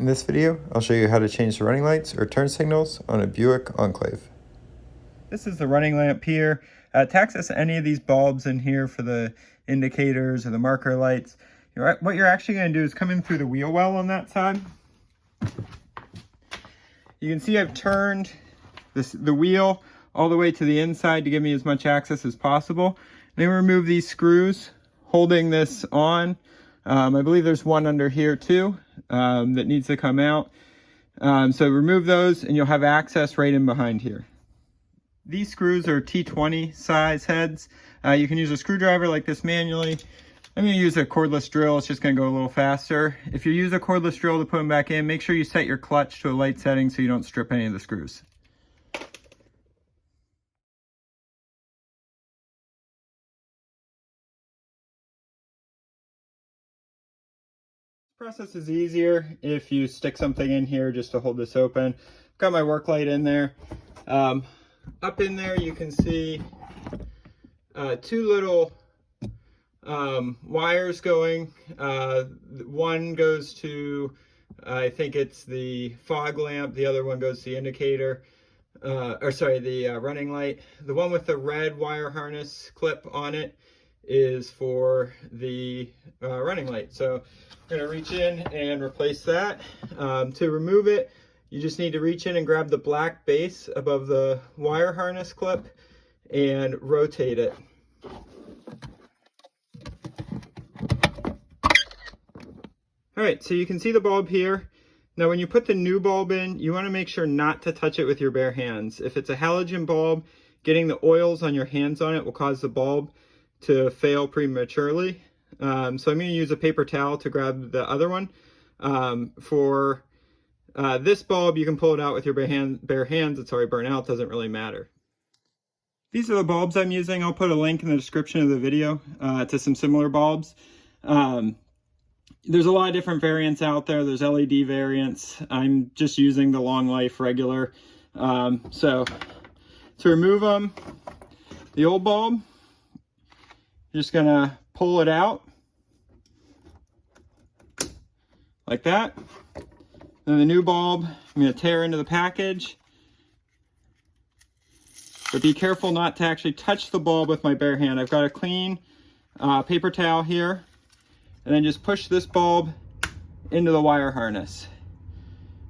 In this video, I'll show you how to change the running lights or turn signals on a Buick Enclave. This is the running lamp here. To access any of these bulbs in here for the indicators or the marker lights, what you're actually going to do is come in through the wheel well on that side. You can see I've turned the wheel all the way to the inside to give me as much access as possible. Then remove these screws holding this on. I believe there's one under here too that needs to come out. So remove those and you'll have access right in behind here. These screws are T20 size heads. You can use a screwdriver like this manually. I'm going to use a cordless drill. It's just going to go a little faster. If you use a cordless drill to put them back in, make sure you set your clutch to a light setting so you don't strip any of the screws. Process is easier if you stick something in here just to hold this open. Got my work light in there. Up in there you can see two little wires going. One goes to, I think it's the fog lamp, the other one goes to the indicator, the running light. The one with the red wire harness clip on it is for the running light. So I'm going to reach in and replace that. To remove it, you just need to reach in and grab the black base above the wire harness clip and rotate it. All right, so you can see the bulb here. Now when you put the new bulb in, you want to make sure not to touch it with your bare hands. If it's a halogen bulb, getting the oils on your hands on it will cause the bulb to fail prematurely. So I'm going to use a paper towel to grab the other one. For this bulb, you can pull it out with your bare hands. It's already burnt out, doesn't really matter. These are the bulbs I'm using. I'll put a link in the description of the video to some similar bulbs. There's a lot of different variants out there. There's LED variants. I'm just using the long life regular. So to remove them, the old bulb, you're just gonna pull it out like that. Then the new bulb, I'm gonna tear into the package. But be careful not to actually touch the bulb with my bare hand. I've got a clean paper towel here. And then just push this bulb into the wire harness.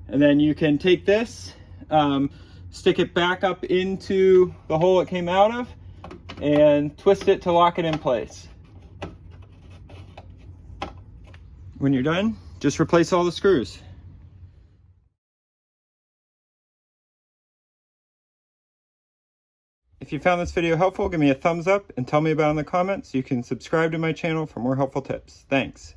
And then you can take this, stick it back up into the hole it came out of, and twist it to lock it in place. When you're done, just replace all the screws. If you found this video helpful, give me a thumbs up and tell me about it in the comments. You can subscribe to my channel for more helpful tips. Thanks.